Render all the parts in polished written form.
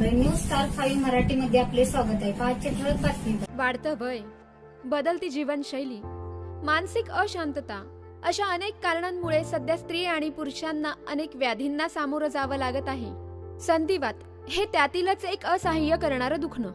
नमस्कार, news star 5 मराठीमध्ये आपले स्वागत आहे. पाचशे ठळक बातमी. वाढतं वय, बदलती जीवनशैली, मानसिक अशांतता अशा अनेक कारणांमुळे सध्या स्त्री आणि पुरुषांना अनेक व्याधींना सामोरं जावं लागत आहे. संधिवात हे त्यातीलच एक असह्य करणारं दुखणं.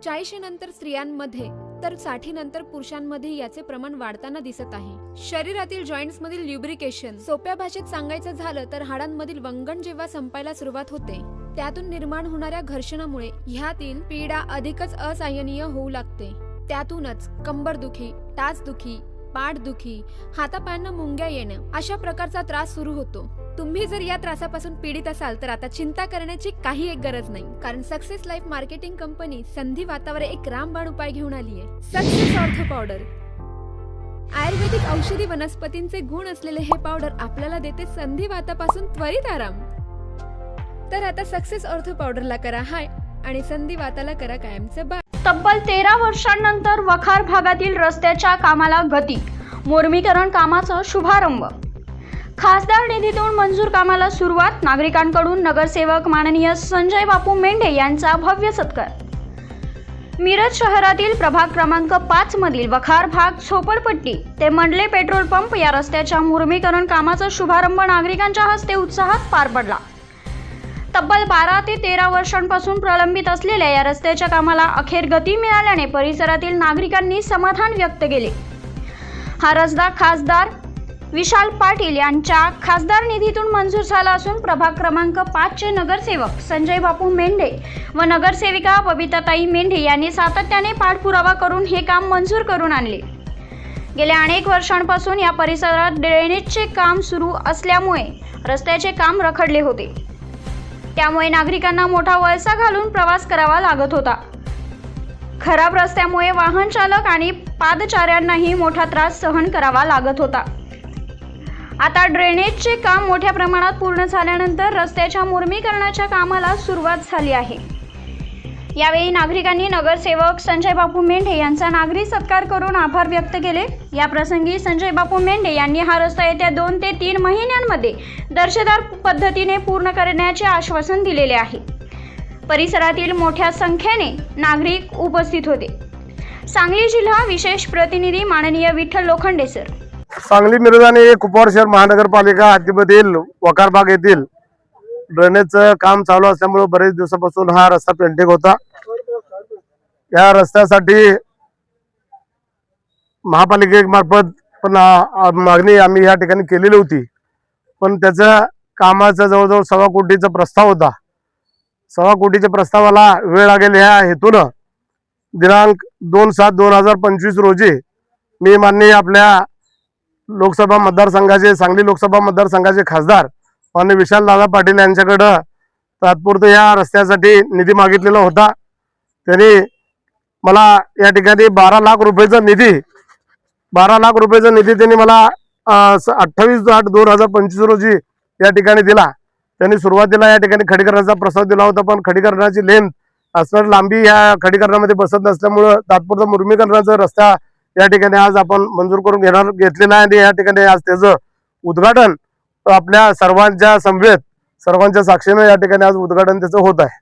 40 नंतर स्त्रियांमध्ये तर 60 नंतर पुरुषांमध्ये याचे प्रमाण वाढताना दिसत आहे. शरीरातील जॉईंट्स मधील ल्युब्रिकेशन, सोप्या भाषेत सांगायचं झालं तर हाडांमधील वंगण जेव्हा संपायला सुरुवात होते त्यातून निर्माण होणाऱ्या घर्षणामुळे ह्यातील पीडा अधिकच असह्यनीय होऊ लागते. त्यातूनच कंबरदुखी, टाचदुखी, पाठदुखी, हातापायांना मुंग्या येणं अशा प्रकारचा त्रास सुरू होतो. तुम्ही जर या त्रासापासून पीडित असाल तर आता चिंता करण्याची काही एक गरज नाही, कारण सक्सेस लाईफ मार्केटिंग कंपनी संधिवातावर एक रामबाण उपाय घेऊन आली आहे. Success ortho powder. आयुर्वेदिक औषधी वनस्पतींचे गुण असलेले हे पावडर आपल्याला देते संधिवातापासून त्वरित आराम. तर आता सक्सेस ऑर्थो पावडरला करा हाय आणि संधिवाताला करा कायमचं बाय. तब्बल 13 वर्षांनंतर वखार भागातील रस्त्याच्या कामाला गती, मुर्मीकरण कामाचा शुभारंभ. खासदार निधीतून मंजूर कामाला सुरुवात, नागरिकांकडून नगरसेवक माननीय संजय बापू मेंढे यांचा भव्य सत्कार. मिरज शहरातील प्रभाग क्रमांक 5 मधील वखार भाग, झोपडपट्टी ते मंडले पेट्रोल पंप या रस्त्याच्या मुर्मीकरण कामाचा शुभारंभ नागरिकांच्या हस्ते उत्साहात पार पडला. तब्बल 12 ते 13 वर्षांपासून प्रलंबित असलेल्या या रस्त्याच्या कामाला अखेर गती मिळाल्याने परिसरातील नागरिकांनी समाधान व्यक्त केले. हा रस्ता खासदार विशाल पाटील यांच्या खासदार निधीतून मंजूर झाला असून प्रभाग क्रमांक 5 चे नगरसेवक संजय बापू मेंढे व नगरसेविका बबिताताई मेंढे यांनी सातत्याने पाठपुरावा करून हे काम मंजूर करून आणले. गेल्या अनेक वर्षांपासून या परिसरात ड्रेनेजचे काम सुरू असल्यामुळे रस्त्याचे काम रखडले होते. त्यामुळे नागरिकांना मोठा वळसा घालून प्रवास करावा लागत होता. खराब रस्त्यामुळे वाहन चालक आणि पादचाऱ्यांनाही मोठा त्रास सहन करावा लागत होता. आता ड्रेनेजचे काम मोठ्या प्रमाणात पूर्ण झाल्यानंतर रस्त्याच्या मुर्मीकरणाच्या कामाला सुरुवात झाली आहे. यावेळी नागरिकांनी नगरसेवक संजय बापू मेंढे यांचा नागरी सत्कार करून आभार व्यक्त केले. या प्रसंगी संजय बापू मेंढे यांनी हा रस्ता येत्या 2 ते 3 महिन्यांमध्ये दर्जेदार पद्धतीने पूर्ण करण्याचे आश्वासन दिलेले आहे. परिसरातील मोठ्या संख्येने नागरिक उपस्थित होते. सांगली जिल्हा विशेष प्रतिनिधी माननीय विठ्ठल लोखंडे सर. सांगली मिरज आणि कुपवाड शहर महानगरपालिका हद्दीमधील वखार भाग येथील ड्रेनेजचं काम चालू असल्यामुळे बरेच दिवसापासून हा रस्ता पेंडिंग होता. या रस्त्यासाठी महापालिकेमार्फत पण मागणी आम्ही या ठिकाणी केलेली होती, पण त्याच्या कामाचा जवळजवळ 1.25 कोटीचा प्रस्ताव होता. 1.25 कोटीच्या प्रस्तावाला वेळ लागेल ह्या हेतून दिनांक 2/7/2025 रोजी मी माननीय आपल्या लोकसभा मतदारसंघाचे, सांगली लोकसभा मतदारसंघाचे खासदार माननीय विशाल दादा पाटील यांच्याकडं तात्पुरतं या रस्त्यासाठी निधी मागितलेला होता. त्यांनी मला या ठिकाणी 12 लाख रुपयाचा निधी त्यांनी मला 28/8/2025 रोजी या ठिकाणी दिला. त्यांनी सुरुवातीला या ठिकाणी खडीकरणाचा प्रस्ताव दिला होता, पण खडीकरणाची लेंथ असणार लांबी या खडीकरणामध्ये बसत नसल्यामुळं तात्पुरतं मुर्मीकरणाचा रस्ता या ठिकाणी आज आपण मंजूर करून घेतलेला आहे. आणि या ठिकाणी आज त्याचं उद्घाटन आपल्या सर्वांच्या समवेत, सर्वांच्या साक्षीने या ठिकाणी आज उद्घाटन त्याचं होत आहे.